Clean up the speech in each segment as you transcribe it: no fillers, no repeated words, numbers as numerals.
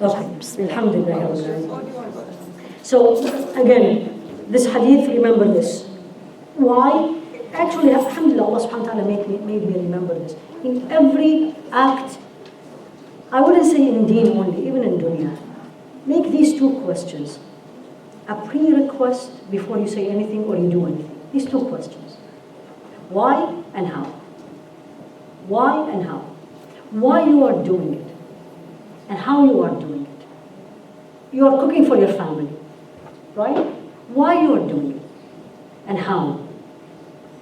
Okay, alhamdulillah. So again, this hadith, remember this. Why? Actually, alhamdulillah, Allah subhanahu wa ta'ala made me remember this. In every act, I wouldn't say in deen only, even in dunya, make these two questions. A pre-request before you say anything or you do anything. These two questions. Why and how? Why and how? Why you are doing it and how you are doing it. You are cooking for your family, right? Why you are doing it and how.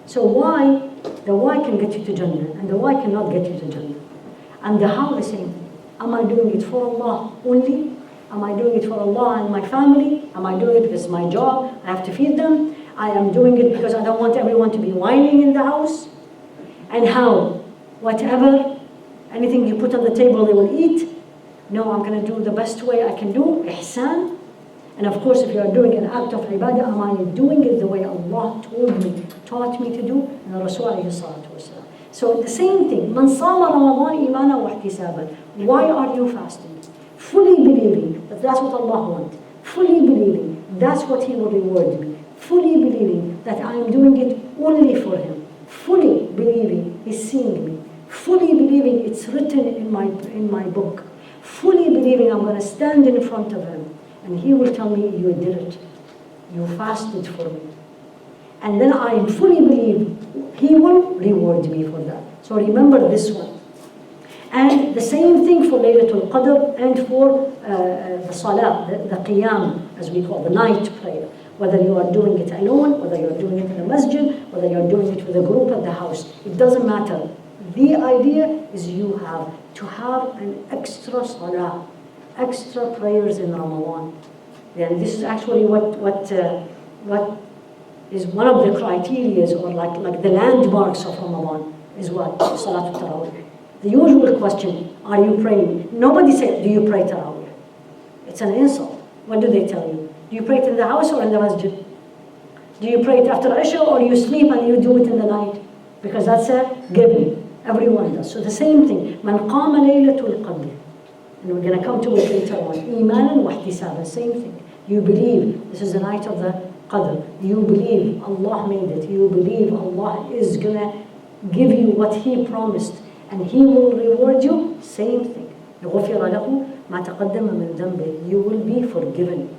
So why, the why can get you to Jannah and the why cannot get you to Jannah. And the how the same. Am I doing it for Allah only? Am I doing it for Allah and my family? Am I doing it because it's my job? I have to feed them. I am doing it because I don't want everyone to be whining in the house. And how? Whatever, anything you put on the table they will eat. No, I'm going to do the best way I can do, ihsan. And of course, if you are doing an act of ibadah, am I doing it the way Allah told me, taught me to do? And the Rasul alayhi salatu wasalam. So the same thing, Man sama Ramadan imana wa ihtisaban. Why are you fasting? Fully believing that that's what Allah wants. Fully believing that's what He will reward me. Fully believing that I am doing it only for Him. Fully believing He's seeing me. Fully believing it's written in my book. Fully believing I'm going to stand in front of Him and He will tell me, you did it. You fasted for me. And then I fully believe He will reward me for that. So remember this one. And the same thing for Laylatul Qadr and for the Salah, the Qiyam, as we call the night prayer. Whether you are doing it alone, whether you are doing it in the masjid, whether you are doing it with a group at the house. It doesn't matter. The idea is you have to have an extra Salah, extra prayers in Ramadan. And this is actually what is one of the criteria or like the landmarks of Ramadan is what? Salatul Tarawih. The usual question, are you praying? Nobody said, do you pray Tarawih? It's an insult. What do they tell you? Do you pray it in the house or in the masjid? Do you pray it after Isha or you sleep and you do it in the night? Because that's a given. Everyone does. So the same thing. Man qama laylatul qadr. And we're going to come to it later on. Imanan wa ihtisaban. Same thing. You believe this is the night of the Qadr. You believe Allah made it. You believe Allah is going to give you what He promised. And He will reward you. Same thing. غُفِرَ لَهُ مَا تَقَدَّمَ مِنْ ذَنْبِهِ. You will be forgiven.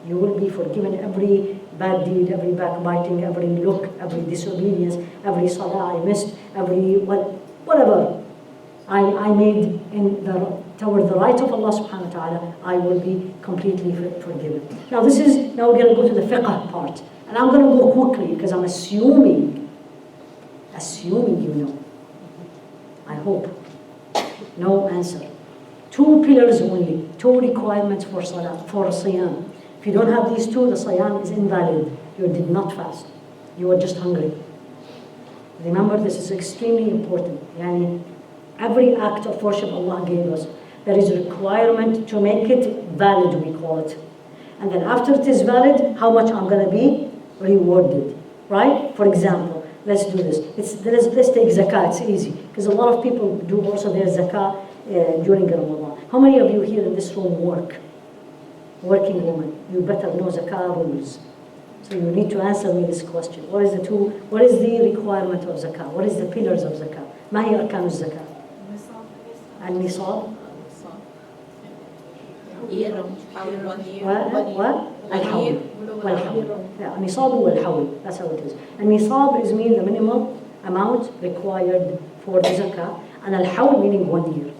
You will be forgiven every bad deed, every backbiting, every look, every disobedience, every salah I missed, every whatever I made toward the right of Allah subhanahu wa ta'ala, I will be completely forgiven. Now we're going to go to the fiqh part. And I'm going to go quickly because I'm assuming you know. I hope. No answer. 2 pillars only, 2 requirements for salah, for siyam. If you don't have these 2, the siyam is invalid. You did not fast. You were just hungry. Remember, this is extremely important. Yani, every act of worship Allah gave us, there is a requirement to make it valid, we call it. And then after it is valid, how much I'm going to be rewarded. Right? For example, let's do this. Let's take zakah. It's easy. Because a lot of people do also their zakah during Ramadan. How many of you here in this room work? Working woman. You better know zakah rules. So you need to answer me this question. What is the requirement of zakah? What is the pillars of zakah? ما هي أركان الزكاة؟ النصاب. What? الحول. والحول. Yeah, النصاب والحول. That's how it is. النصاب is mean the minimum amount required for the zakah, and al-hawl meaning 1 year.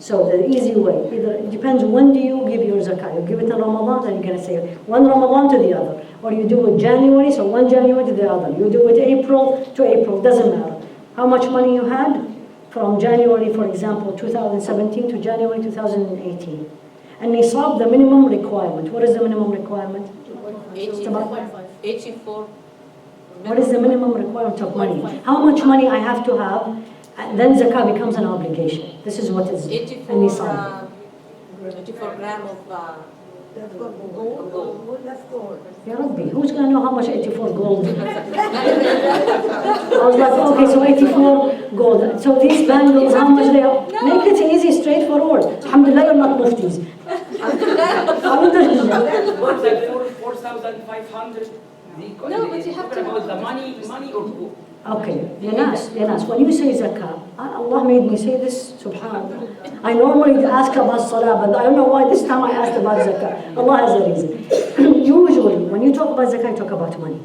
So the easy way, either it depends when do you give your zakah. You give it in Ramadan, then you're going to say one Ramadan to the other. Or you do it January, so 1 January to the other. You do it April to April, doesn't matter. How much money you had from January, for example, 2017 to January 2018. And nisab, the minimum requirement. What is the minimum requirement? 84. What is the minimum requirement of money? How much money I have to have, and then zakah becomes an obligation. This is what is 84 grams of gold. That's gold. Ya Rabbi, who's going to know how much 84 gold? I was like, okay, so 84 gold. So these bangles, how much they are? Make it easy, straightforward. Alhamdulillah, you're not muftis. 500. No, but you have to about the money or Okay, Yanas, when you say zakah, Allah made me say this, subhanAllah. I normally ask about salah, but I don't know why this time I asked about zakah. Allah has a reason. Usually, when you talk about zakah, you talk about money.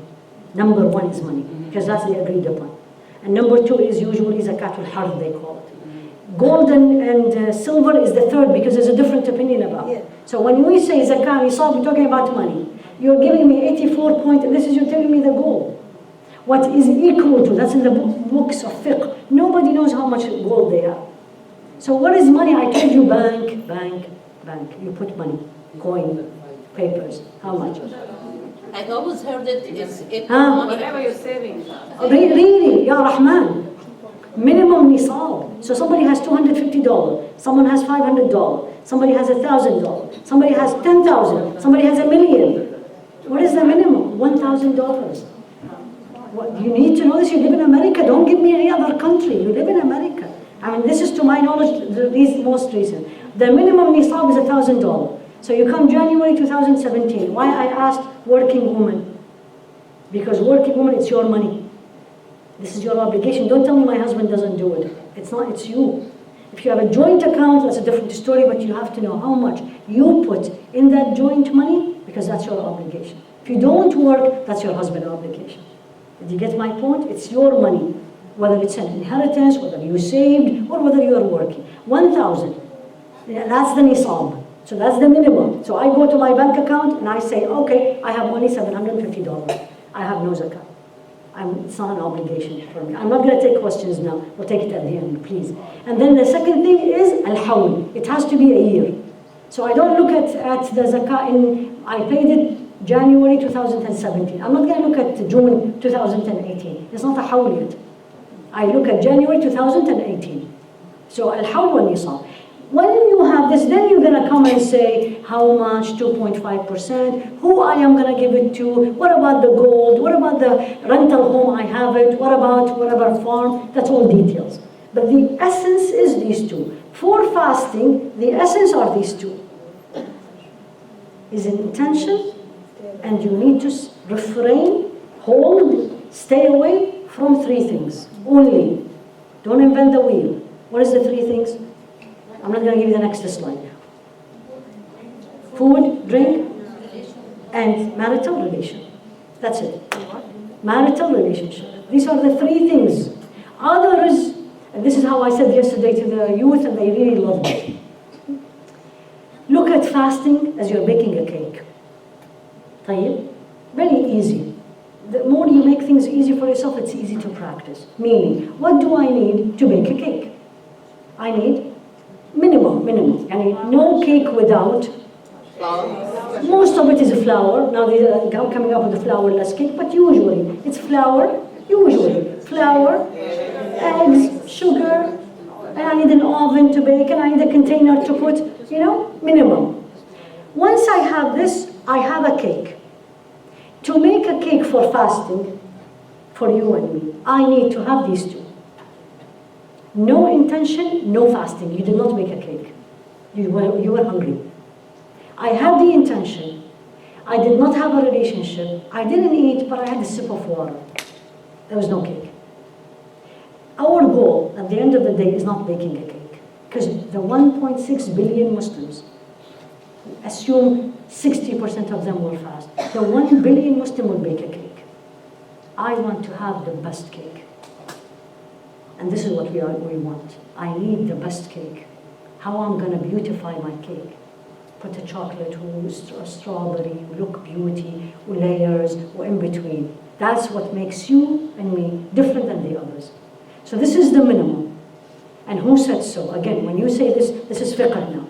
Number one is money, because that's the agreed upon. And number two is usually zakatul harth, they call it. Gold and silver is the third, because there's a different opinion about it. So when we say zakah, nisab, we're talking about money. You're giving me 84 points, and this is you're telling me the gold. What is equal to, that's in the books of fiqh. Nobody knows how much gold they have. So what is money? I told you bank. You put money, coin, papers. How much? I always heard it is equal money. Whatever you're saving. Really, Ya Rahman. Minimum nisab. So somebody has $250, someone has $500, somebody has $1,000, somebody has 10,000, somebody has $1 million. What is the minimum? $1,000. What, you need to know this. You live in America. Don't give me any other country. You live in America. I mean, this is to my knowledge, these most recent. The minimum nisab is $1,000. So you come January 2017. Why I asked working woman? Because working woman, it's your money. This is your obligation. Don't tell me my husband doesn't do it. It's not, it's you. If you have a joint account, that's a different story, but you have to know how much you put in that joint money, because that's your obligation. If you don't work, that's your husband's obligation. Did you get my point? It's your money, whether it's an inheritance, whether you saved, or whether you are working. 1,000, that's the nisab. So that's the minimum. So I go to my bank account and I say, okay, I have only $750. I have no zakah. It's not an obligation for me. I'm not going to take questions now. We'll take it at the end, please. And then the second thing is al-hawl. It has to be a year. So I don't look at the zakah I paid it January 2017. I'm not going to look at June 2018. It's not a hawl yet. I look at January 2018. So al-hawl wal nisab. When you have this, then you're going to come and say, how much? 2.5%. Who I am going to give it to? What about the gold? What about the rental home I have it? What about whatever farm? That's all details. But the essence is these two. For fasting, the essence are these two. Is an intention, and you need to refrain, hold, stay away from three things only. Don't invent the wheel. What is the three things? I'm not going to give you the next slide. Food, drink, and marital relation. That's it. Marital relationship. These are the three things. Others, and this is how I said yesterday to the youth, and they really loved it. Look at fasting as you're baking a cake. طيب? Very easy. The more you make things easy for yourself, it's easy to practice. Meaning, what do I need to bake a cake? I need minimum. I mean, no cake without Flour. Most of it is flour. Now they are coming up with a flourless cake, but usually it's flour, eggs, sugar, and I need an oven to bake, and I need a container to put, minimum. Once I have this, I have a cake. To make a cake for fasting, for you and me, I need to have these two. No intention, no fasting. You did not make a cake. You were hungry. I had the intention. I did not have a relationship. I didn't eat, but I had a sip of water. There was no cake. Our goal at the end of the day is not baking a cake. Because the 1.6 billion Muslims, assume 60% of them will fast. The 1 billion Muslim will bake a cake. I want to have the best cake. And this is what we want. I need the best cake. How I'm going to beautify my cake. Put a chocolate, a strawberry, look beauty, layers, or in between. That's what makes you and me different than the others. So this is the minimum. And who said so? Again, when you say this is fiqh now.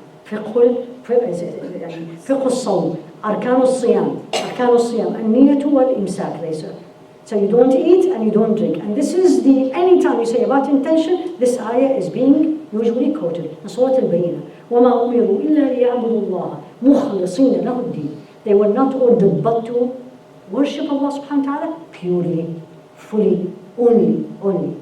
فقه الصوم أركان الصيام النية والإمساك they say. So you don't eat and you don't drink. And this is anytime you say about intention, this ayah is being usually quoted in Surah Al-Bayyinah. وَمَا أُمِرُوا إِلَّا لِيَعْبُدُوا اللَّهَ مُخْلِصِينَ لَهُ الدِّينَ. They were not ordered but to worship Allah subhanahu wa ta'ala purely, fully, only.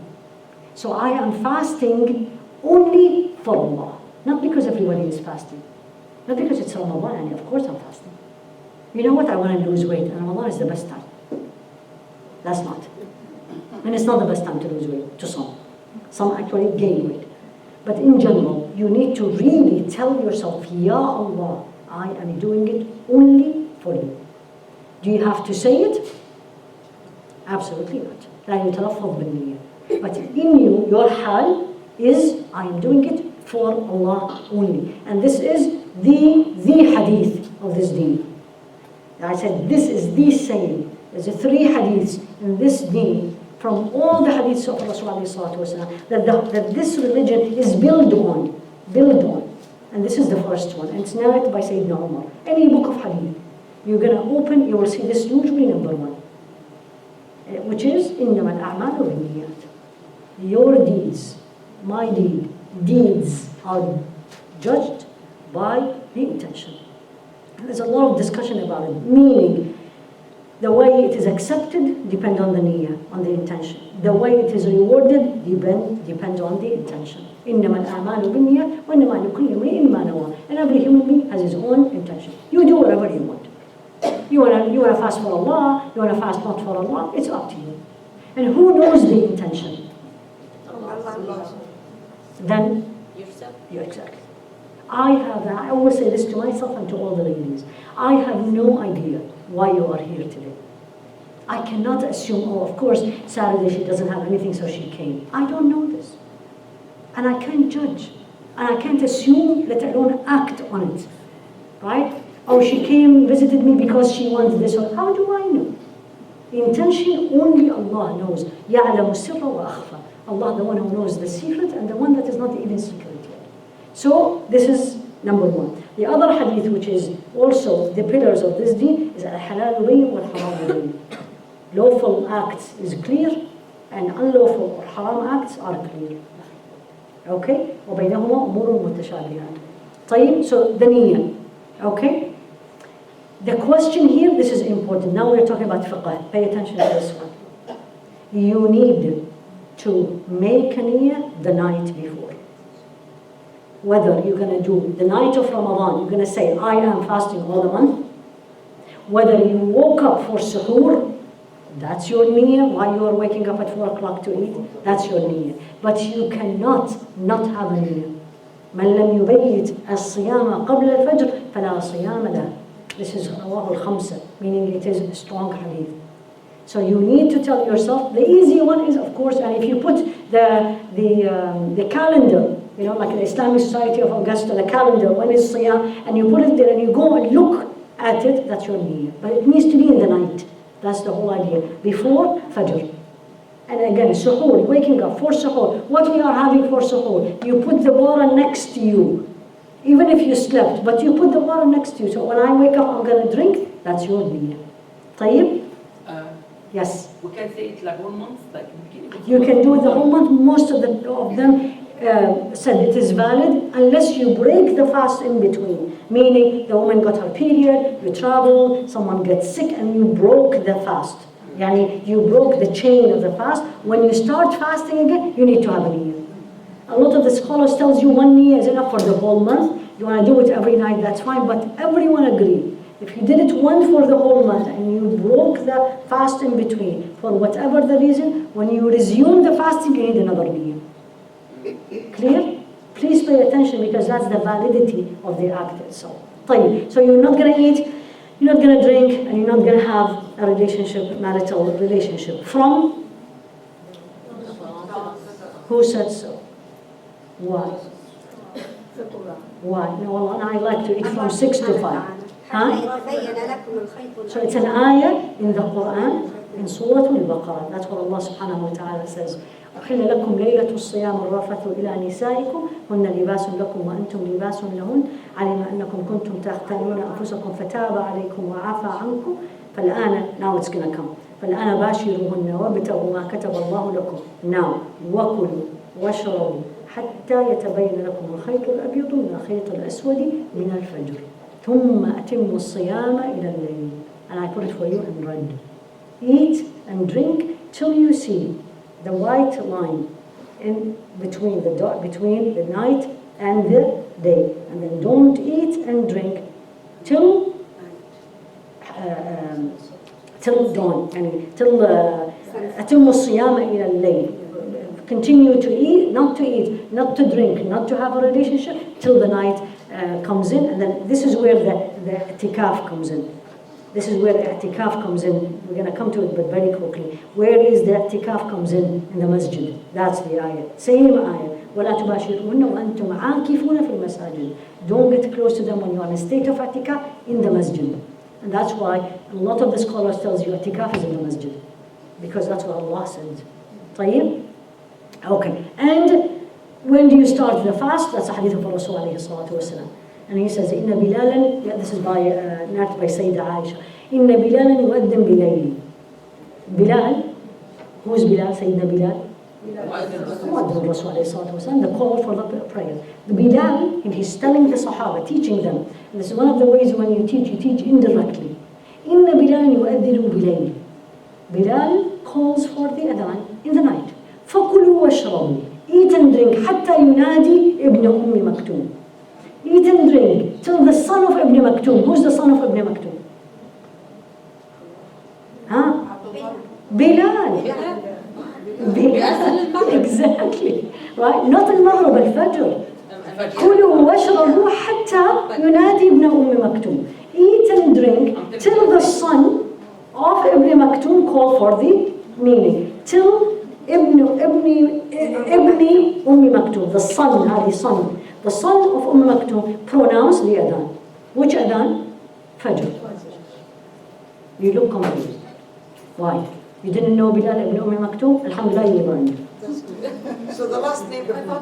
So I am fasting only for Allah. Not because everybody is fasting. Not because it's Ramadan, and of course I'm fasting. you know what, I want to lose weight, and Ramadan is the best time. That's not. And it's not the best time to lose weight, to some. Some actually gain weight. But in general, you need to really tell yourself, Ya Allah, I am doing it only for you. Do you have to say it? Absolutely not. لا يتلفظ بالنية. But in you, your hal is, I am doing it for Allah only. And this is the hadith of this deen. I said this is the saying. There's 3 hadiths in this deen from all the hadiths of Rasulullah that this religion is built on. And this is the first one. And it's narrated by Sayyidina Umar. Any book of hadith, you're going to open, you will see this usually number 1. Which is, إِنَّمَا الْأَعْمَالُ بِالنِّيَّاتِ. Your deeds, my deeds are judged by the intention. And there's a lot of discussion about it, meaning the way it is accepted depends on the niyyah, on the intention. The way it is rewarded depends on the intention. إِنَّمَا الْأَعْمَالُ بِالنِّيَّاتِ وَإِنَّمَا لِكُلِّ امْرِئٍ مَا نَوَىٰ. And every human being has his own intention. You do whatever you want. You wanna fast for Allah, you wanna fast not for Allah, it's up to you. And who knows the intention? Allah. Then Yourself. you exactly. I always say this to myself and to all the ladies. I have no idea why you are here today. I cannot assume, oh, of course, Saturday she doesn't have anything, so she came. I don't know this. And I can't judge. And I can't assume, let alone act on it. Right? Oh, she came, visited me because she wants this. How do I know? The intention, only Allah knows. يَعْلَمُ السِّرَّ وَأَخْفَى. Allah, the one who knows the secret and the one that is not even secret yet. So, this is number 1. The other hadith, which is also the pillars of this deen, is al-halal bayn wal-haram bayn. Lawful acts is clear, and unlawful or haram acts are clear. Okay? وَبَيْنَهُمَا أُمُورٌ مُتَشَابِهَاتٌ. طيب, so the niyyah. Okay? The question here, this is important. Now we're talking about fiqh. Pay attention to this one. You need to make a niyyah the night before. Whether you're going to do the night of Ramadan, you're going to say, I am fasting all the month. Whether you woke up for suhoor, that's your niyyah. Why you are waking up at 4 o'clock to eat, that's your niyyah. But you cannot not have a niyyah. من لم يبيت الصيام قبل الفجر فلا صيام له. This is رواه الخمسة, meaning it is a strong hadith. So you need to tell yourself, the easy one is, of course, and if you put the calendar, you know, like the Islamic Society of Augusta, the calendar, when is Siyam, and you put it there and you go and look at it, that's your niyyah. But it needs to be in the night. That's the whole idea. Before Fajr. And again, suhoor, waking up for suhoor. What we are having for suhoor, you put the water next to you. Even if you slept, but you put the water next to you. So when I wake up, I'm going to drink. That's your niyyah. طيب? Yes. We can say it like 1 month, like you can do it the whole month. Most of them said it is valid unless you break the fast in between. Meaning the woman got her period, you travel, someone gets sick, and you broke the fast. Yani you broke the chain of the fast. When you start fasting again, you need to have a niyyah. A lot of the scholars tells you 1 niyyah is enough for the whole month. You want to do it every night, that's fine. But everyone agreed. If you did it once for the whole month and you broke the fast in between, for whatever the reason, when you resume the fasting, you need another niyyah. Clear? Please pay attention because that's the validity of the act itself. طيب. So you're not going to eat, you're not going to drink, and you're not going to have a relationship, marital relationship. From? Who said so? Why? Why? No, well, I like to eat from 6 to 5. Huh? So it's an ayah in the Quran, in Surah Al-Baqarah. That's what Allah subhanahu wa ta'ala says. أحل لكم ليلة الصيام الرفث إلى نسائكم هن لباس لكم وأنتم لباس لهن علم أنكم كنتم تختانون أنفسكم فتاب عليكم وعفى عنكم فالآن, now it's gonna come, فالآن باشروهن وابتغوا ما كتب الله لكم. Now وكلوا واشربوا حتى يتبين لكم الخيط الأبيض من الخيط الأسود من الفجر ثم أتموا الصيام إلى الليل. And I put it for you in red. Eat and drink till you see the white line in between the night and the day. And then don't eat and drink till till dawn, and till أتم الصيام إلى الليل. Continue to eat, not to drink, not to have a relationship till the night comes in, and then this is where the i'tikaf comes in. This is where the i'tikaf comes in. We're going to come to it, but very quickly. Where is the i'tikaf comes in the masjid. That's the ayah. Same ayah. وَلَا تُبَاشِرُهُنَّ وَأَنْتُمْ عَاكِفُونَ فِي الْمَسَاجِدِ. Don't get close to them when you're in a state of i'tikaf in the masjid. And that's why a lot of the scholars tells you i'tikaf is in the masjid. Because that's what Allah says. طيب? Okay. And when do you start the fast? That's a hadith of Rasul alayhi salatu wasalam. And he says, إِنَّ بِلَالًا, this is narrated by Sayyidah Aisha, إِنَّ بِلَالًا يُؤَذِّنْ بِلَيْلِ. Bilal, who is Bilal? Sayyidina Bilal? Mu'adhin Rasul alayhi salatu wasalam, the call for the prayer. The Bilal, and he's telling the Sahaba, teaching them. And this is one of the ways when you teach indirectly. إِنَّ بِلَالًا يُؤَذِّنُ بِلَيْلِ. Bilal calls for the adhan in the night. فَكُلُوا وَاشْرَبُوا. Eat and drink حَتَّى يُنَادِي ابْنُ أُمِّ مَكْتُومٍ. Eat and drink till the son of Ibn Maktoum. Who's the son of Ibn Maktoum? Huh? Bilal. Bilal. Exactly. Right? Not al-Maghrib, al-Fajr. كلوا واشربوا حتى ينادي ابن أم مكتوم. Eat and drink till the son of Ibn Maktoum call for the meaning. Till Ibn Umm Maktoum, the son, the son of Maktoum pronounced the adhan. Which adhan? Fajr. You look confused. Why? You didn't know Bilal ibn Maktoum? Alhamdulillah, you learned. So the last name of Ibn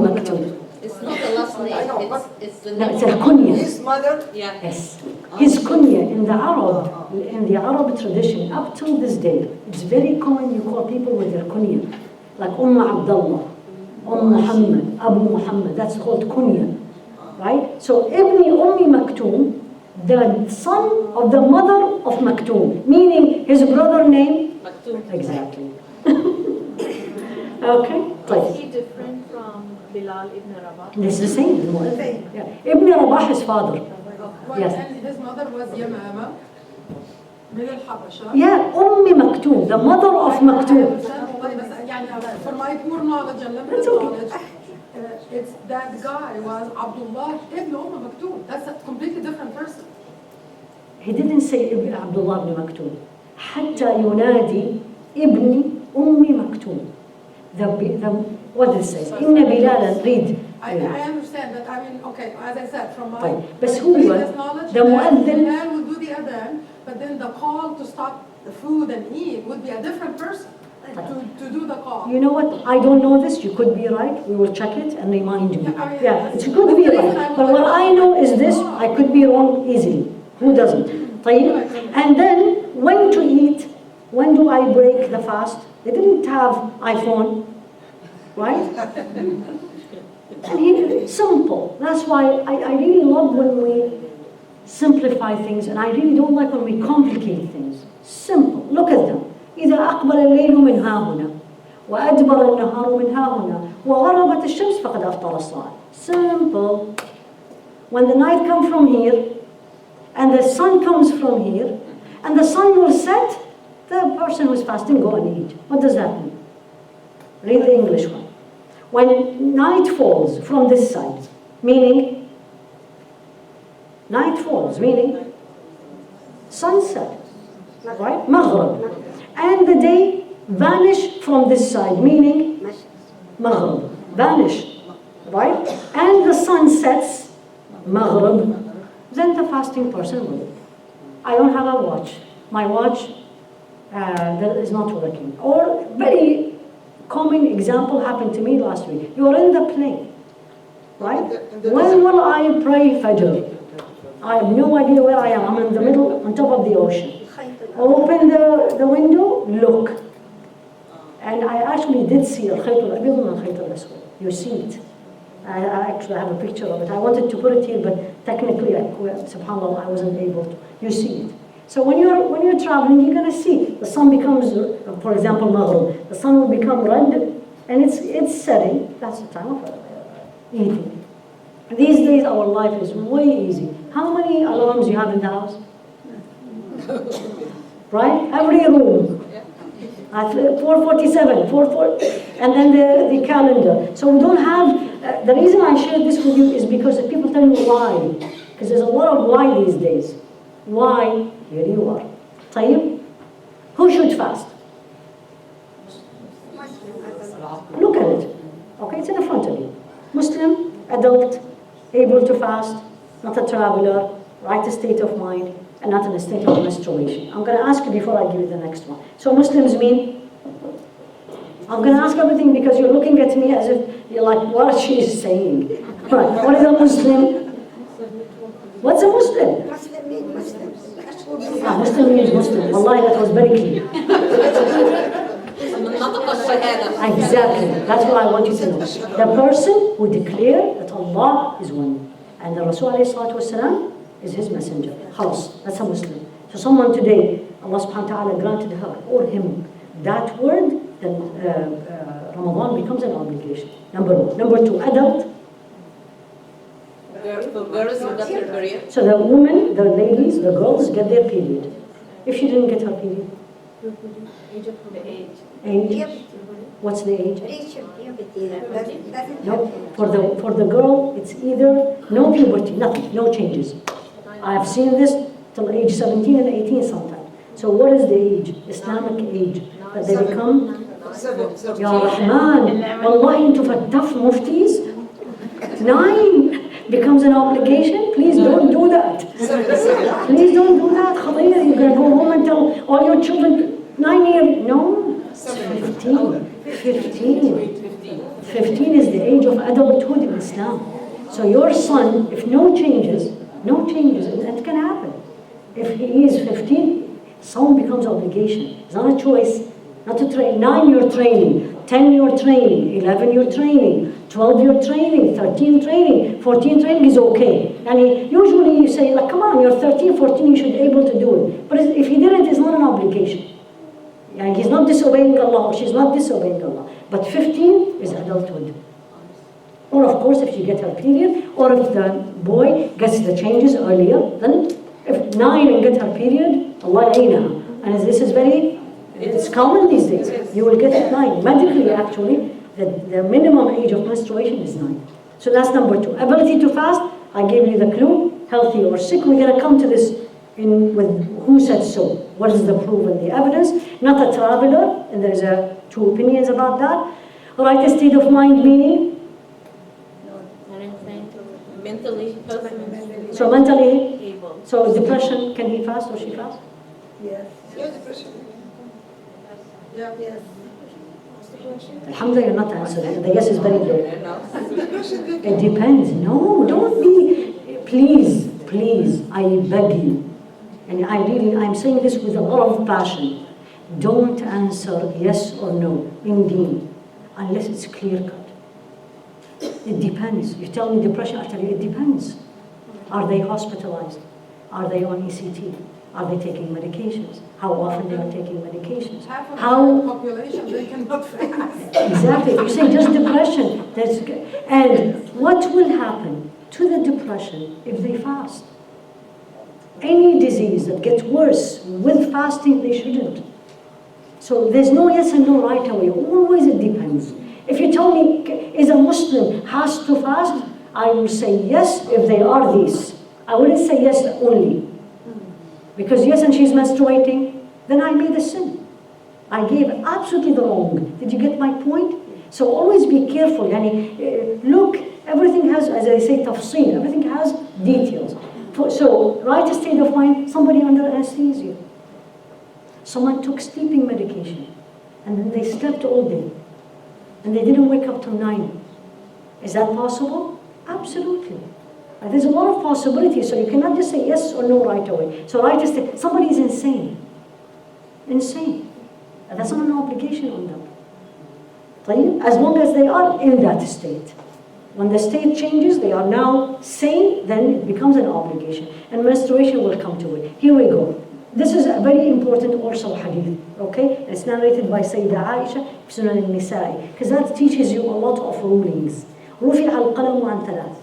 Maktoum. It's not the last name, it's the No, name. it's al-kunya. his mother. Yeah. Yes. His kunya in the Arab tradition, up till this day, it's very common you call people with their kunya. Like Abdullah, Muhammad, Abu Muhammad, that's called kunya. Right? So Ibn Maktoum, the son of the mother of Maktoum, meaning his brother name? Maktoum. Exactly. Okay? Is he different from Bilal ibn Rabah? This is the same. Yeah. Ibn Rabah, his father. Yes. And his mother was Yamama من الحبشة. Yeah, Maktoum, the mother of Maktoum. For my poor knowledge and limited That's okay. knowledge, it's that guy was Abdullah ibn Maktoum. That's a completely different person. He didn't say Ibn Abdullah ibn Maktoum. حتى ينادي ابن Maktoum. What did it say? إن بلالا, read. I understand that. I mean, okay, as I said, from my بس هو previous knowledge, the مؤذن. Bilal would do the adhan, but then the call to stop the food and eat would be a different person to do the call. You know what? I don't know this. You could be right. We will check it and remind you. Yeah, it could be right. But what I know is this. I could be wrong easily. Who doesn't? طيب? And then when to eat? When do I break the fast? They didn't have iPhone, right? And simple. That's why I really love when we simplify things, and I really don't like when we complicate things. Simple. Look at them. إذا أقبل الليل من ها هنا وأدبر النهار من ها هنا وغربت الشمس فقد أفطر الصائم. Simple. When the night comes from here and the sun comes from here and the sun will set, the person who is fasting go and eat. What does that mean? Read the English one. When night falls from this side, meaning night falls, meaning sunset, right? Maghrib. And the day vanish from this side, meaning Maghrib, vanish, right? And the sun sets, Maghrib, then the fasting person will. I don't have a watch. My watch that is not working. Or very common example happened to me last week. You're in the plane, right? When will I pray Fajr? I have no idea where I am. I'm in the middle, on top of the ocean. Open the window, look. And I actually did see al-khayt al-abyad and al-khayt al-aswad. You see it. I actually have a picture of it. I wanted to put it here, but technically, subhanAllah, I wasn't able to. You see it. So when you're traveling, you're going to see the sun becomes, for example, Maghrib. The sun will become red, and it's setting. That's the time of eating. These days our life is way easy. How many alarms you have in the house? Right? Every room. At 4:47, 4:40, and then the calendar. So we don't have, the reason I share this with you is because if people tell you why. Because there's a lot of why these days. Why? Here you are. طيب? Who should fast? Look at it. Okay, it's in front of you. Muslim, adult, able to fast, not a traveler, right state of mind, and not in a state of menstruation. I'm going to ask you before I give you the next one. So Muslims mean? I'm going to ask everything because you're looking at me as if you're like, what she is saying. Right, what is a Muslim? What's a Muslim? Muslim means Muslims. Muslim means Muslim. Wallahi, that was very clear. من نطق الشهادة. Exactly. That's what I want you to know. The person who declared that Allah is one and the Rasul ﷺ is his messenger. Khalas, that's a Muslim. So someone today, Allah subhanahu wa ta'ala granted her or him that word, then Ramadan becomes an obligation. Number one. Number two, adult. For girls who got their period. So the women, the ladies, the girls get their period. If she didn't get her period, age. What's the age? No, for the girl, it's either no puberty, nothing, no changes. I've seen this till age 17 and 18 sometimes. So what is the age? Islamic age that they become? Ya Rahman, Wallahi into tough muftis. 9 becomes an obligation. Please don't do that. Please don't do that. Khadija, you're going to go home and tell all your children 9 years. No, 15. 15 is the age of adulthood in Islam. So your son, if no changes, and it can happen. If he is 15, Saum becomes obligation. It's not a choice. Not to train. 9 you're training, 10 you're training, 11 you're training, 12 you're training, 13 training, 14 training is okay. And usually you say, like, come on, you're 13, 14, you should be able to do it. But if he didn't, it's not an obligation. And he's not disobeying Allah, or she's not disobeying Allah. But 15 is adulthood. Or of course, if she gets her period, or if the boy gets the changes earlier, then if 9 and get her period, Allah aina. And this is it's common these days. You will get at 9. Medically, actually, the minimum age of menstruation is 9. So that's number 2. Ability to fast, I gave you the clue, healthy or sick. We're going to come to this with who said so. What is the proof and the evidence? Not a traveler, and there's 2 opinions about that. Right state of mind meaning? Mentally. So mentally able. So depression, can he fast or she fast? Yes. Yeah, depression. Yeah. Yes. Alhamdulillah, you're not answering. The yes is very good. It depends. No, don't be. Please, I beg you. And I'm saying this with a lot of passion. Don't answer yes or no in deen unless it's clear cut. It depends. You tell me depression, I tell you it depends. Are they hospitalized? Are they on ECT? Are they taking medications? How often they are taking medications? Half of the population, they cannot fast. Exactly. If you say just depression, that's good. And what will happen to the depression if they fast? Any disease that gets worse with fasting, they shouldn't. So there's no yes and no right away. Always it depends. If you tell me, is a Muslim has to fast? I will say yes if they are these. I wouldn't say yes only. Because yes, and she's menstruating, then I made a sin. I gave absolutely the wrong. Did you get my point? So always be careful. Look, everything has, as I say, tafseen. Everything has details. So, right state of mind, somebody under anesthesia. Someone took sleeping medication, and then they slept all day, and they didn't wake up till 9. Is that possible? Absolutely. There's a lot of possibilities, so you cannot just say yes or no right away. So right state, somebody is insane. Insane. And that's not an obligation on them. As long as they are in that state. When the state changes, they are now sane, then it becomes an obligation. And menstruation will come to it. Here we go. This is a very important also hadith, okay? It's narrated by Sayyidah Aisha, Sunan al-Nisa'i, because that teaches you a lot of rulings. رُفِعَ الْقَلَمُ عَنْ ثَلَاثٍ.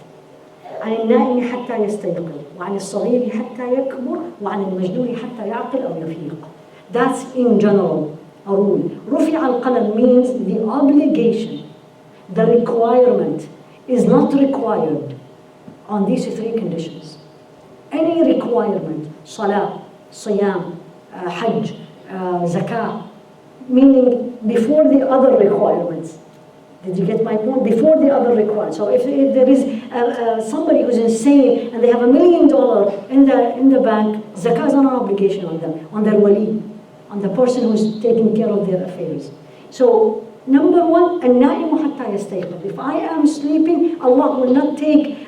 عن النائم حتى يستيقظ وعن الصغير حتى يكبر وعن المجنون حتى يعقل أو يفيق. That's in general a rule. رفع القلم means the obligation, the requirement is not required on these three conditions. Any requirement, salah, siyam, hajj, zakah, meaning before the other requirements. Did you get my point? Before the other requirements. So if there is somebody who's insane and they have $1 million in the bank, zakah is not an obligation on them, on their wali, on the person who's taking care of their affairs. So number one, النائم حتى يستيقظ. If I am sleeping, Allah will not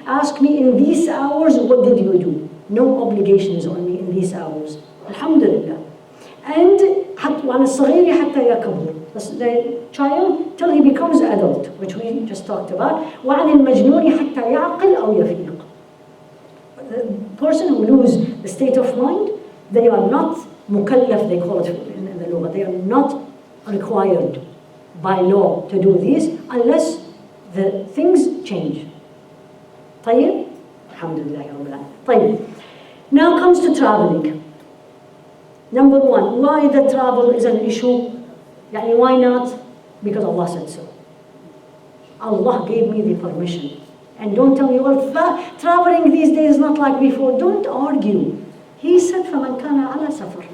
ask me in these hours, what did you do? No obligations on me in these hours. Alhamdulillah. And وعن الصغير حتى يكبر. The child till he becomes adult, which we just talked about. وعن المجنون حتى يعقل أو يفيق. The person who loses the state of mind, they are not mukallaf, they call it in the law. They are not required by law to do this unless the things change. طيب? Alhamdulillah رب العالمين. طيب. Now comes to traveling. Number one, why the travel is an issue? Yani why not? Because Allah said so. Allah gave me the permission. And don't tell me, well, traveling these days is not like before. Don't argue. He said, فَمَنْ كَانَ عَلَى سَفَرٍ.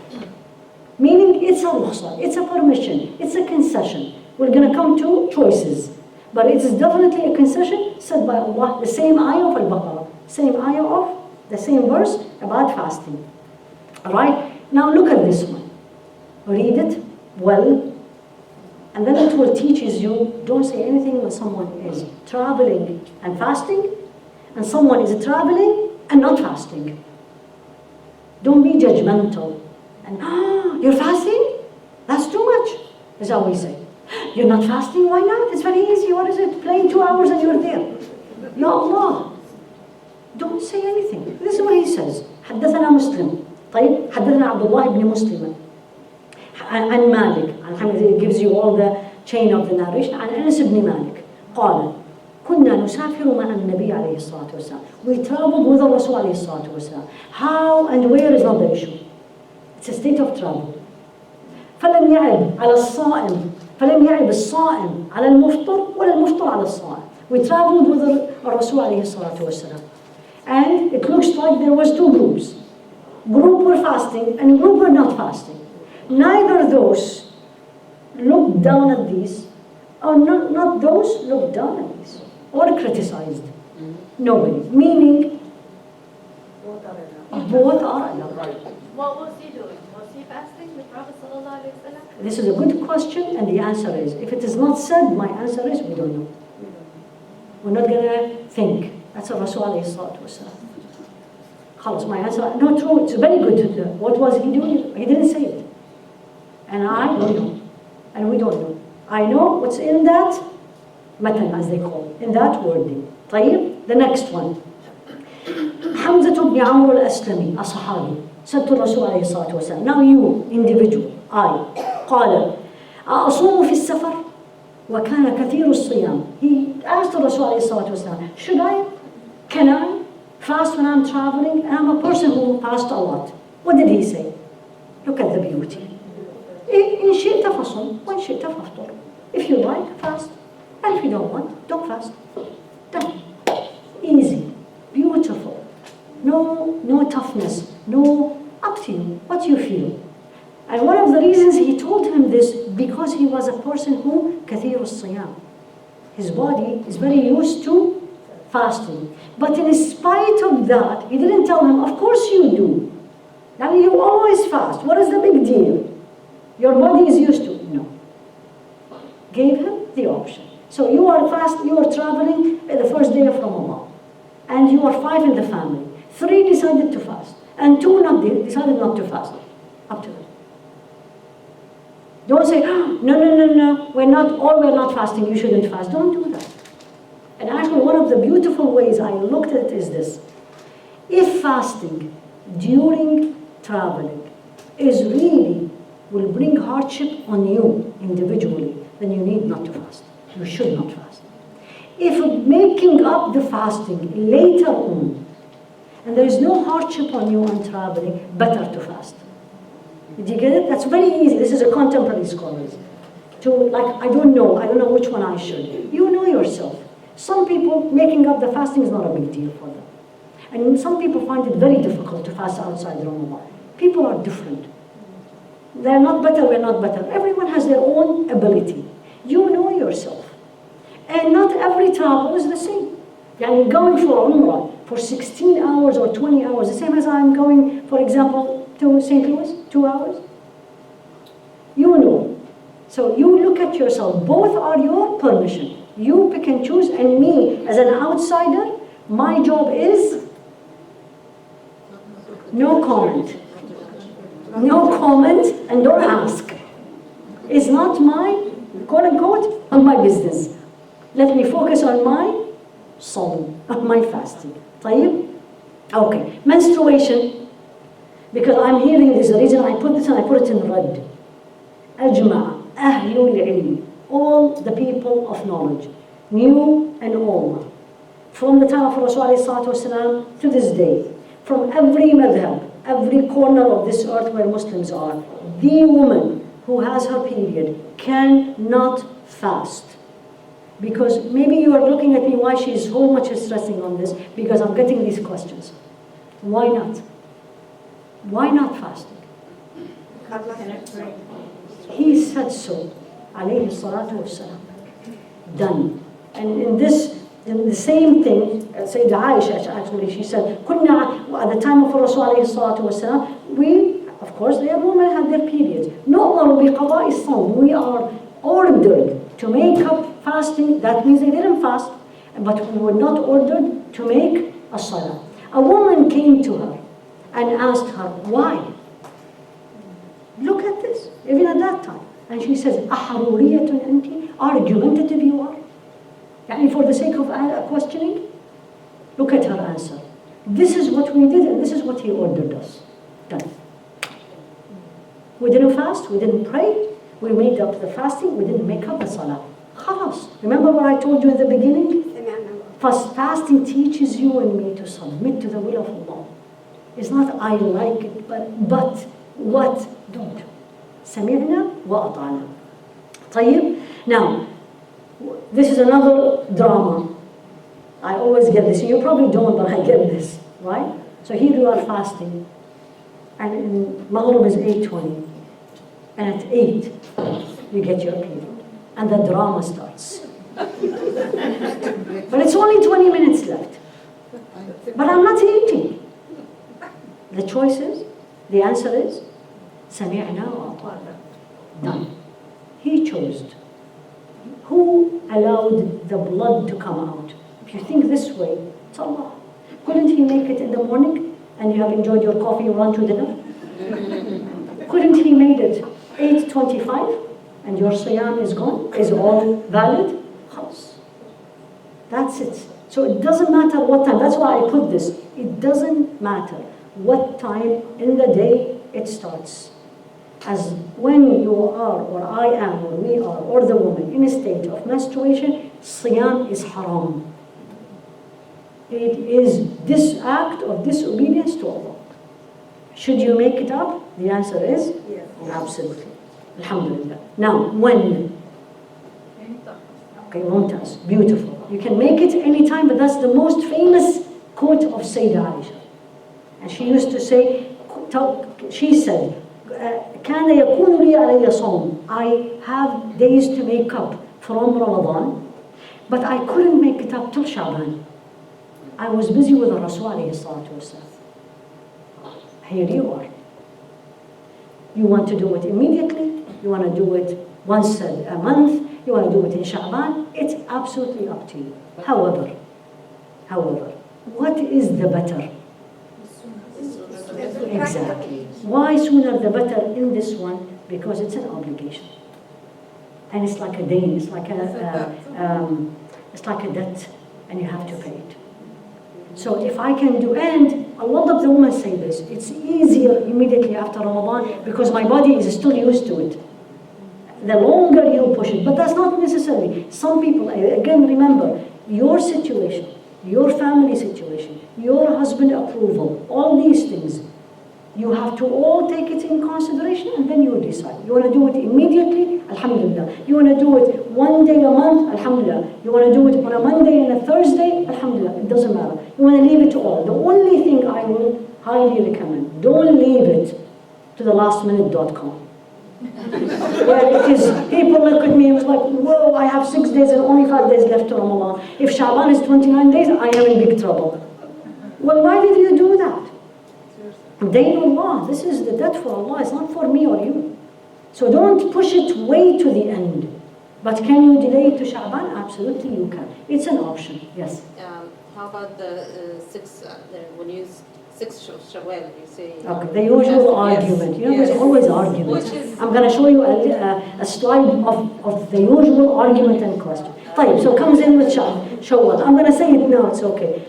Meaning it's a rukhsa, it's a permission, it's a concession. We're going to come to choices. But it is definitely a concession said by Allah. The same ayah of Al-Baqarah. Same ayah of the same verse about fasting. Alright? Now look at this one. Read it well. And then it will teach you, don't say anything when someone is traveling and fasting, and someone is traveling and not fasting. Don't be judgmental. And, you're fasting? That's too much, is how we say. You're not fasting? Why not? It's very easy. What is it? Playing 2 hours and you're there. Ya Allah. Don't say anything. This is what he says. حدثنا مسلم. طيب حدثنا عبد الله بن مسلم عن مالك. It gives you all the chain of the narration. عن أنس بن مالك قال كنا نسافر مع النبي عليه الصلاة والسلام. We traveled with the Rasul عليه الصلاة والسلام. How and where is not the issue. It's a state of travel. فلم يعب على الصائم فلم يعب الصائم على المفطر ولا المفطر على الصائم. We traveled with the Rasul عليه الصلاة والسلام. And it looks like there was two groups. Group were fasting and group were not fasting. Neither those looked down at these, or not those looked down at these, or criticized. Nobody. Meaning, both are allowed. What was he doing? Was he fasting, the Prophet sallallahu alaihi wasallam? This is a good question, and the answer is, if it is not said, my answer is, we don't know. We're not going to think. That's a Rasul alayhi salatu wasalam. Khalas, my answer, no, true, it's very good to know. What was he doing? He didn't say it. And I don't know. And we don't know. I know what's in that matan, as they call it, in that wording. طيب, the next one. حمزة بن عمرو الأسلمي, a Sahabi, said to Rasul alayhi salatu wasalam, now you, individual, I, قال أصوم في السفر وكان كثير الصيام. He asked the Rasul alayhi salatu wasalam, can I fast when I'm traveling? And I'm a person who fasts a lot. What did he say? Look at the beauty. إن شئت فصم وإن شئت فافطر. If you like, fast. And if you don't want, don't fast. Done. Easy. Beautiful. No toughness. No, up to you. What you feel. And one of the reasons he told him this, because he was a person who كثير الصيام. His body is very used to fasting. But in spite of that, he didn't tell him, of course you do. Now you always fast. What is the big deal? Your body is used to it. No. Gave him the option. So you are traveling the first day of Ramadan. And you are 5 in the family. 3 decided to fast. And 2 decided not to fast. Up to them. Don't say, no, we're not fasting, you shouldn't fast. Don't do that. And actually one of the beautiful ways I looked at it is this. If fasting during traveling will bring hardship on you individually, then you need not to fast. You should not fast. If making up the fasting later on, and there is no hardship on you on traveling, better to fast. Did you get it? That's very easy. This is a contemporary scholars. To like, I don't know which one I should. You know yourself. Some people, making up the fasting is not a big deal for them. And some people find it very difficult to fast outside Ramadan. People are different. They're not better, we're not better. Everyone has their own ability. You know yourself. And not every travel is the same. Yani going for Umrah for 16 hours or 20 hours, the same as I'm going, for example, to St. Louis, 2 hours. You know. So you look at yourself. Both are your permission. You pick and choose. And me, as an outsider, my job is no comment. No comment and don't ask. It's not my, quote unquote, on my business. Let me focus on my soul, on my fasting. طيب? Okay. Menstruation, because I'm hearing this, the reason I put this and I put it in red. أجمع أهل العلم, all the people of knowledge, new and old, from the time of Rasulullah to this day, from every madhab, every corner of this earth where Muslims are, the woman who has her period cannot fast. Because maybe you are looking at me why she is so much stressing on this, because I'm getting these questions. Why not? Why not fasting? He said so, alayhi salatu wassalam. Done. And in the same thing, Sayyidah Aisha actually, she said, at the time of Rasul alayhi salatu wassalam, we, of course, their women had their periods. We are ordered to make up fasting. That means they didn't fast, but we were not ordered to make a salah. A woman came to her and asked her, why? Look at this, even at that time. And she says, أحرورية أنت? Argumentative you are? And for the sake of questioning? Look at her answer. This is what we did and this is what he ordered us. Done. We didn't fast, we didn't pray, we made up the fasting, we didn't make up the salah. Khalas. Remember what I told you in the beginning? Fasting teaches you and me to submit to the will of Allah. It's not I like it, but what? Don't. سمعنا وأطعنا. طيب? Now, this is another drama. I always get this. You probably don't, but I get this, right? So here you are fasting, and in Maghrib is 8:20, and at 8 you get your period, and the drama starts. But it's only 20 minutes left. But I'm not eating. The choice is, the answer is, سمعنا وأطعنا. Done. He chose. Who allowed the blood to come out? If you think this way, it's Allah. Couldn't he make it in the morning and you have enjoyed your coffee, you run to dinner? Couldn't he made it 8:25 and your siyam is gone, is all valid? Khalas. That's it. So it doesn't matter what time. That's why I put this. It doesn't matter what time in the day it starts. As when you are, or I am, or we are, or the woman in a state of menstruation, siyam is haram. It is this act of disobedience to Allah. Should you make it up? The answer is yes. Absolutely. Alhamdulillah. Now, when? Okay, Mumtaz. Beautiful. You can make it anytime, but that's the most famous quote of Sayyidah Aisha. And she used to say, she said, كان يكون لي علي صوم. I have days to make up from Ramadan, but I couldn't make it up till Shaban. I was busy with the Rasul alayhi salatu wasalam. Here you are. You want to do it immediately, you want to do it once a month, you want to do it in Shaban, it's absolutely up to you. However, what is the better? Exactly. Why sooner the better in this one? Because it's an obligation. And it's like a dain, it's like a debt, and you have to pay it. So if I can do, and a lot of the women say this, it's easier immediately after Ramadan because my body is still used to it. The longer you push it, but that's not necessarily. Some people, again remember, your situation, your family situation, your husband approval, all these things, you have to all take it in consideration and then you decide. You want to do it immediately? Alhamdulillah. You want to do it one day a month? Alhamdulillah. You want to do it on a Monday and a Thursday? Alhamdulillah. It doesn't matter. You want to leave it all. The only thing I will highly recommend, don't leave it to the lastminute.com. Where it is, people look at me and it's like, whoa, I have 6 days and only 5 days left to Ramadan. If Sha'ban is 29 days, I am in big trouble. Well, why did you do that? Dayn Allah, this is the debt for Allah, it's not for me or you. So don't push it way to the end. But can you delay it to Sha'ban? Absolutely you can. It's an option, yes. How about the when you use 6 Shawwal, you say... Okay, the usual argument. You know, there's always arguments. I'm going to show you a slide of the usual argument and question. Fine, so comes in with Shawwal. I'm going to say it now, it's okay.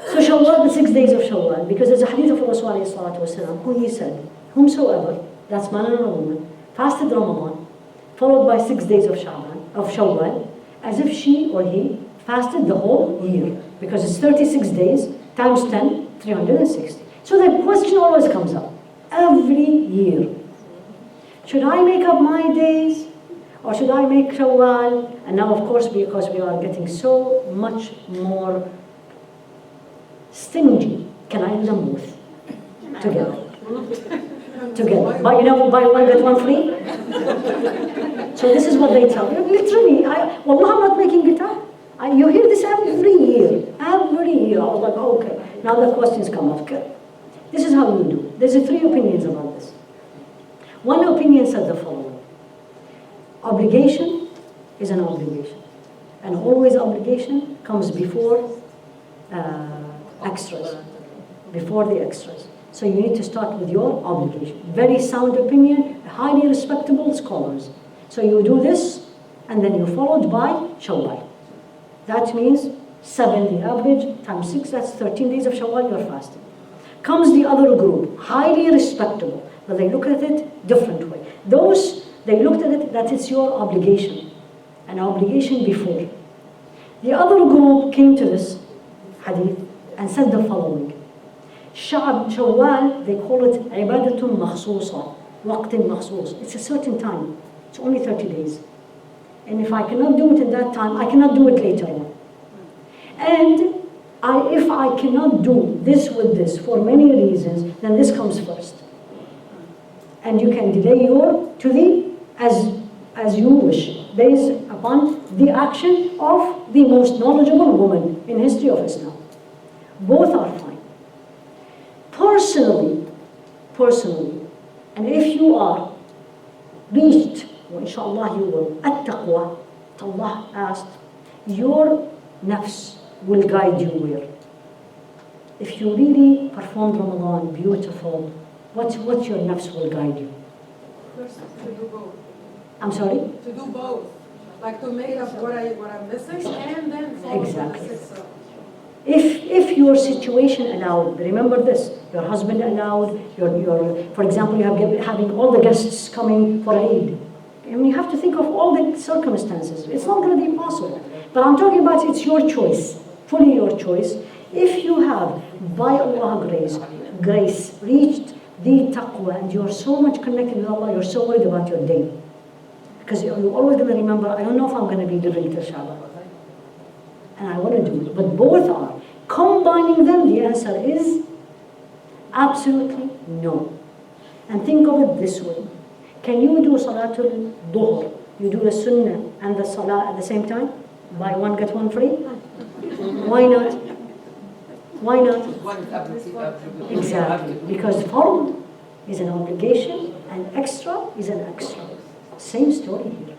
So Shawwal, the 6 days of Shawwal, because there's a hadith of Rasulullah who he said, whomsoever, that's man and a woman, fasted Ramadan, followed by 6 days of Shawwal, as if she or he fasted the whole year, because it's 36 days times 10, 360. So the question always comes up, every year. Should I make up my days? Or should I make Shawwal? And now, of course, because we are getting so much more stingy, can I end them both? Together. Together. But you know, buy one, get one free? So this is what they tell me. Literally, Wallah, I'm not making it up. You hear this every year. Every year. I was like, okay. Now the questions come up. This is how you do. There's 3 opinions about this. One opinion said the following. Obligation is an obligation. And always obligation comes before extras. Before the extras. So you need to start with your obligation. Very sound opinion, highly respectable scholars. So you do this, and then you followed by Shawwal. That means 7 the average, times 6, that's 13 days of Shawwal, you're fasting. Comes the other group, highly respectable, but they look at it different way. Those, they looked at it that it's your obligation, an obligation before. The other group came to this hadith and said the following. Shawwal, they call it ibadatun makhsusa, waqtin makhsus. It's a certain time. It's only 30 days. And if I cannot do it in that time, I cannot do it later on. And if I cannot do this with this for many reasons, then this comes first. And you can delay your to the as you wish, based upon the action of the most knowledgeable woman in history of Islam. Both are fine. Personally, and if you are reached, inshallah you will, at-taqwa, Allah asked, your nafs will guide you where. If you really performed Ramadan beautiful, what your nafs will guide you? First, to do both. I'm sorry? To do both. Like to make up what I'm missing and then follow Exactly. the 6. If your situation allowed, remember this, your husband allowed, for example, you have having all the guests coming for Eid. I mean, you have to think of all the circumstances. It's not going to be possible. But I'm talking about it's your choice, fully your choice. If you have, by Allah's grace, reached the taqwa and you're so much connected with Allah, you're so worried about your day. Because you're always going to remember, I don't know if I'm going to be living till Sha'ban. And I want to do it. But both are. Combining them, the answer is absolutely no. And think of it this way. Can you do Salatul Dhuhr? You do the Sunnah and the Salah at the same time? Buy one, get one free? Why not? Why not? Exactly. Because Fard is an obligation and extra is an extra. Same story here.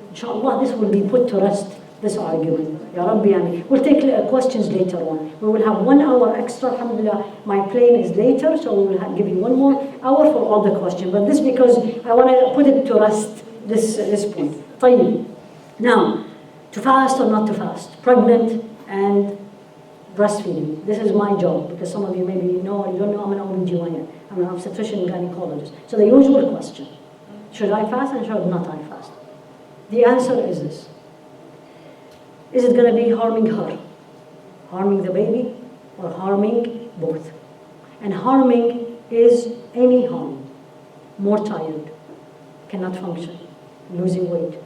Inshallah, this will be put to rest, this argument. Ya Rabbi, we'll take questions later on. We will have 1 hour extra. Alhamdulillah, my plane is later, so we will give you 1 more hour for all the questions. But this because I want to put it to rest, this point. طيب. Now, to fast or not to fast, pregnant and breastfeeding. This is my job, because some of you maybe know or you don't know, I'm an OB/GYN. I'm an obstetrician and gynecologist. So the usual question, should I fast and should not I fast? The answer is this. Is it going to be harming her? Harming the baby or harming both? And harming is any harm. More tired, cannot function, losing weight,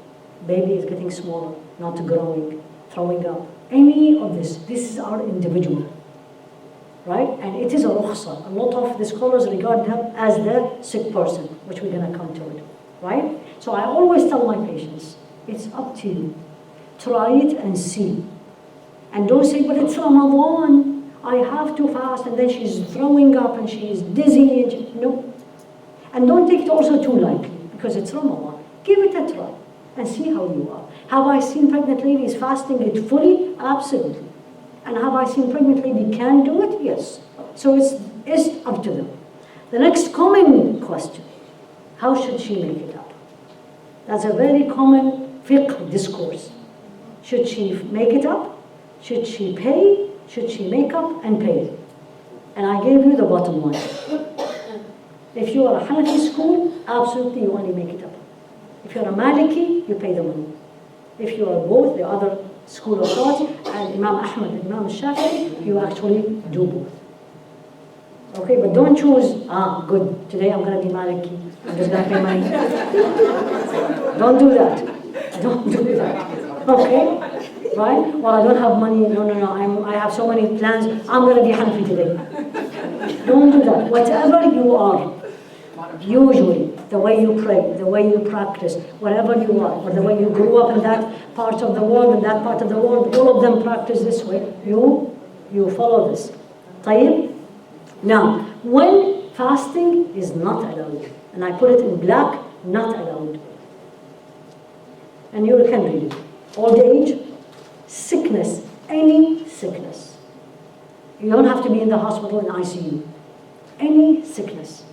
baby is getting smaller, not growing, throwing up. Any of this is our individual, right? And it is a rukhsa. A lot of the scholars regard them as the sick person, which we're going to come to it, right? So I always tell my patients, it's up to you. Try it and see. And don't say, but it's Ramadan, I have to fast, and then she's throwing up and she's dizzy. And no. And don't take it also too lightly, because it's Ramadan. Give it a try and see how you are. Have I seen pregnant ladies fasting it fully? Absolutely. And have I seen pregnant lady can do it? Yes. So it's up to them. The next common question, how should she make it up? That's a very common fiqh discourse. Should she make it up? Should she pay? Should she make up and pay? And I gave you the bottom line. If you are a Hanafi school, absolutely you only make it up. If you're a Maliki, you pay the money. If you are both, the other school of thought, and Imam Ahmad and Imam Shafi'i, you actually do both. Okay, but don't choose, good, today I'm going to be Maliki. I'm just going to pay money. Don't do that. Don't do that. Okay? Right? Well, I don't have money. No. I have so many plans. I'm going to be Hanafi today. Don't do that. Whatever you are, usually, the way you pray, the way you practice, whatever you are, or the way you grew up in that part of the world, in that part of the world, all of them practice this way. You follow this. طيب? Now, when fasting is not allowed, and I put it in black, not allowed. And you can read it. Old age, sickness, any sickness. You don't have to be in the hospital in ICU. Any sickness.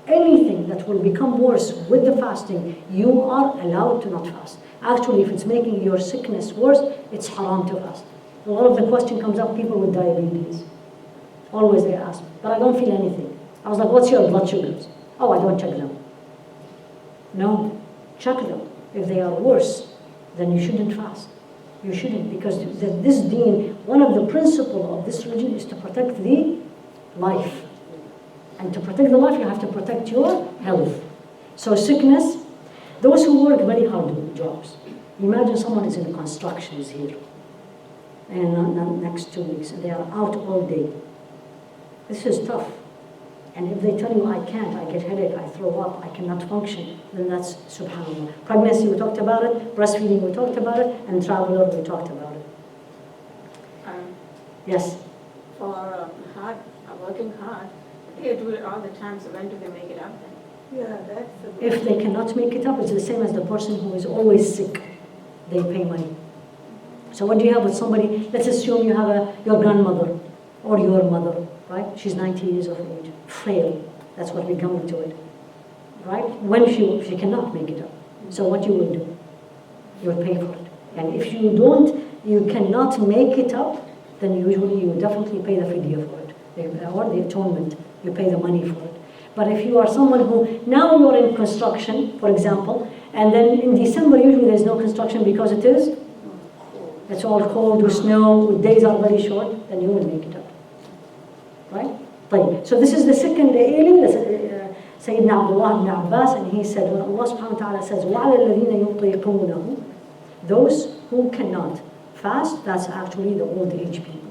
Anything that will become worse with the fasting, you are allowed to not fast. Actually, if it's making your sickness worse, it's haram to fast. A lot of the question comes up, people with diabetes. Always they ask, but I don't feel anything. I was like, what's your blood sugars? Oh, I don't check them. No, check them. If they are worse, then you shouldn't fast. You shouldn't, because this deen, one of the principles of this religion is to protect the life. And to protect the life, you have to protect your health. So sickness, those who work very hard jobs. Imagine someone is in construction, is here, and the next 2 weeks, and they are out all day. This is tough. And if they tell you, I can't, I get headache, I throw up, I cannot function, then that's subhanAllah. Pregnancy, we talked about it. Breastfeeding, we talked about it. And traveler, we talked about it. Yes? For working hard, they do it all the time, so when do they make it up then? Yeah, that's the If they cannot make it up, it's the same as the person who is always sick. They pay money. So what do you have with somebody? Let's assume you have your grandmother or your mother, right? She's 90 years of age, frail. That's what we're coming to it, right? When she cannot make it up. So what you will do? You'll pay for it. And if you cannot make it up, then usually you definitely pay the fidya for it, or the atonement. You pay the money for it. But if you are someone who, now you're in construction, for example, and then in December usually there's no construction because it's all cold with snow, days are very short, then you will make it up. Right? طيب. So this is the second alien, Sayyidina Abdullah ibn Abbas, and he said, when Allah subhanahu wa ta'ala says, وَعَلَى الَّذِينَ يُطِيقُونَهُ, those who cannot fast, that's actually the old age people.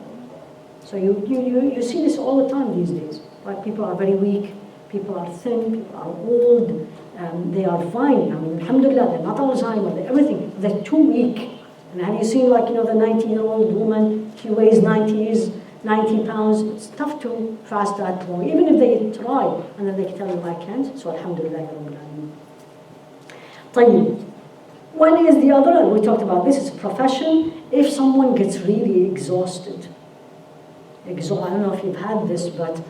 So you see this all the time these days. Right? People are very weak, people are thin, people are old, they are fine. I mean, alhamdulillah, they're not Alzheimer's, they're everything. They're too weak. And have you seen, like, the 90-year-old woman, she weighs 90 pounds. It's tough to fast that long, even if they try, and then they can tell you, I can't. So alhamdulillah, Rabbil Alameen. طيب. One is the other, and we talked about this, it's a profession. If someone gets really exhausted, I don't know if you've had this, but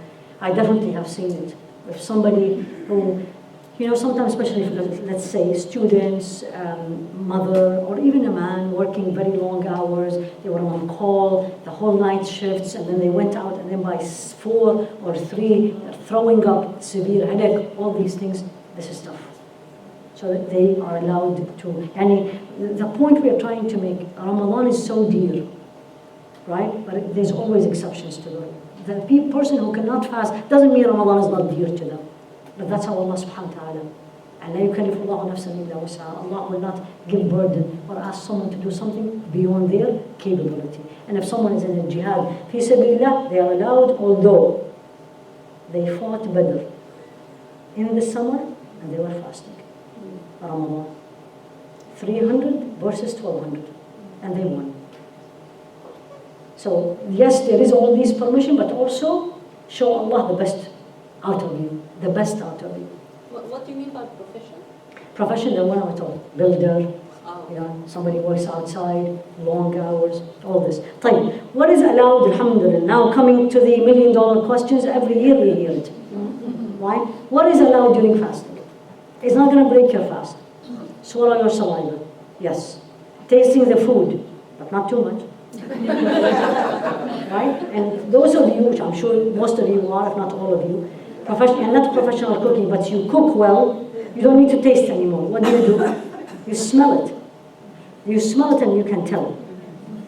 I definitely have seen it. If somebody who, sometimes, especially if, let's say, students, mother, or even a man working very long hours, they were on call, the whole night shifts, and then they went out, and then by 4 or 3, they're throwing up, severe headache, all these things, this is tough. so that they are allowed to. And the point we are trying to make, Ramadan is so dear, right? But there's always exceptions to it. The person who cannot fast doesn't mean Ramadan is not dear to them. But that's how Allah subhanahu wa ta'ala. And la yukallifu Allahu nafsan illa wus'aha. Allah will not give burden or ask someone to do something beyond their capability. And if someone is in a jihad, fi sabilillah, they are allowed, although they fought Badr in the summer and they were fasting. Ramadan. 300 versus 1200. And they won. So, yes, there is all these permission, but also show Allah the best out of you. The best out of you. What do you mean by profession? Profession, the one I told, builder, Oh. you know, somebody works outside, long hours, all this. طيب, what is allowed, alhamdulillah, now coming to the $1 million questions, every year we hear it. Right? What is allowed during fasting? It's not going to break your fast. Swallow your saliva, yes. Tasting the food, but not too much. Right? And those of you, which I'm sure most of you are, if not all of you, and not professional cooking, but you cook well, you don't need to taste anymore. What do? You smell it. You smell it and you can tell.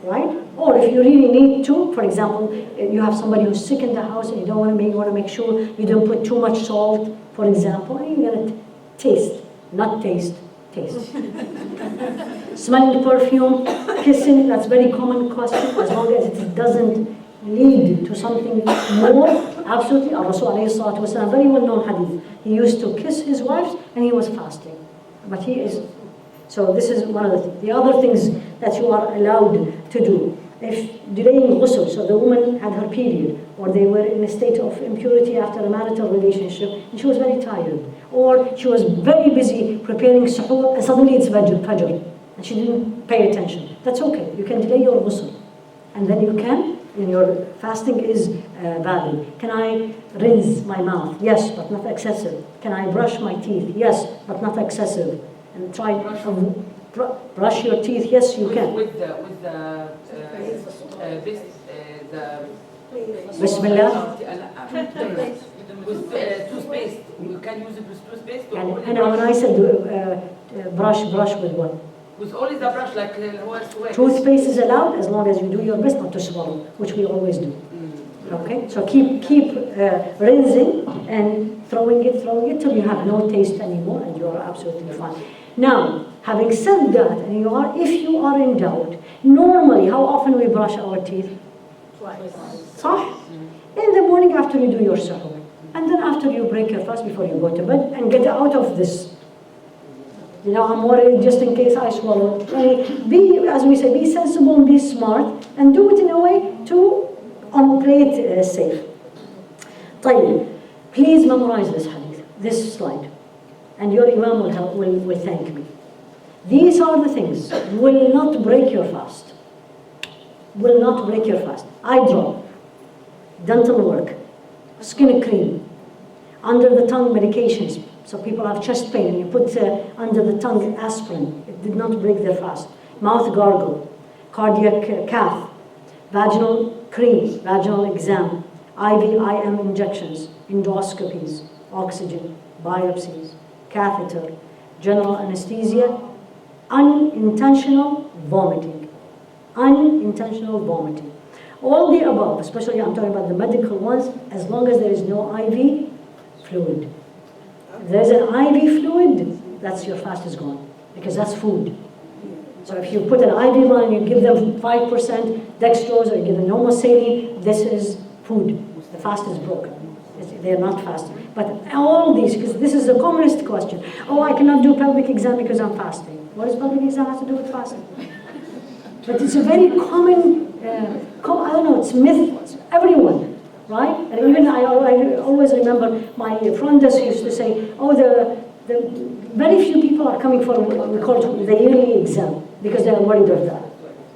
Right? Or if you really need to, for example, you have somebody who's sick in the house and you want to make sure you don't put too much salt, for example, and you're going to taste, not taste, taste. Smelling perfume, kissing, that's very common question, as long as it doesn't lead to something more. Absolutely, Rasul alayhi salatu wasalam, very well known hadith. He used to kiss his wives and he was fasting. But he is, so this is one of the things. The other things that you are allowed to do. If delaying ghusl, so the woman had her period, or they were in a state of impurity after a marital relationship, and she was very tired, or she was very busy preparing suhoor, and suddenly it's fajr, and she didn't pay attention. That's okay, you can delay your ghusl, and then you can, and your fasting is valid. Can I rinse my mouth? Yes, but not excessive. Can I brush my teeth? Yes, but not excessive. And try brush your teeth. Yes, you can. With the Bismillah. With toothpaste, you can use it with toothpaste. And when I said brush with what? With only the brush, like who has to wear. Toothpaste is allowed as long as you do your best not to swallow, which we always do. Okay, so keep rinsing and throwing it till you have no taste anymore, and you are absolutely fine. Now, having said that, and if you are in doubt, normally how often we brush our teeth? Twice. صح? In the morning after you do your suhoor, and then after you break your fast before you go to bed, and get out of this. You know, I'm worried just in case I swallow. Be, as we say, be sensible and be smart, and do it in a way to play it safe. طيب, please memorize this hadith, this slide, and your imam will thank me. These are the things will not break your fast. Will not break your fast. Eye drop, dental work, skin cream, under the tongue medications. So people have chest pain and you put under the tongue aspirin. It did not break their fast. Mouth gargle, cardiac cath, vaginal cream, vaginal exam, IM injections, endoscopies, oxygen, biopsies, catheter, general anesthesia, unintentional vomiting. Unintentional vomiting. All the above, especially I'm talking about the medical ones, as long as there is no IV fluid. If there's an IV fluid, that's your fast is gone, because that's food. So if you put an IV line, you give them 5% dextrose or you give them normal saline, this is food. The fast is broken. They're not fasting. But all these, because this is the commonest question. Oh, I cannot do pelvic exam because I'm fasting. What does pelvic exam have to do with fasting? But it's a very common, I don't know, it's myth. It's everyone, right? And even I always remember my front desk used to say, oh, the very few people are coming for what we call the yearly exam because they are worried of that,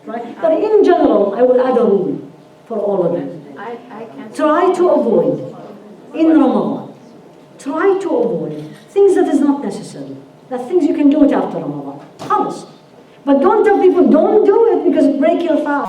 right? But in general, I would add a rule for all of them. I can Try to avoid, in Ramadan, try to avoid things that is not necessary. That things you can do it after Ramadan. Promise. But don't tell people, don't do it because break your fast.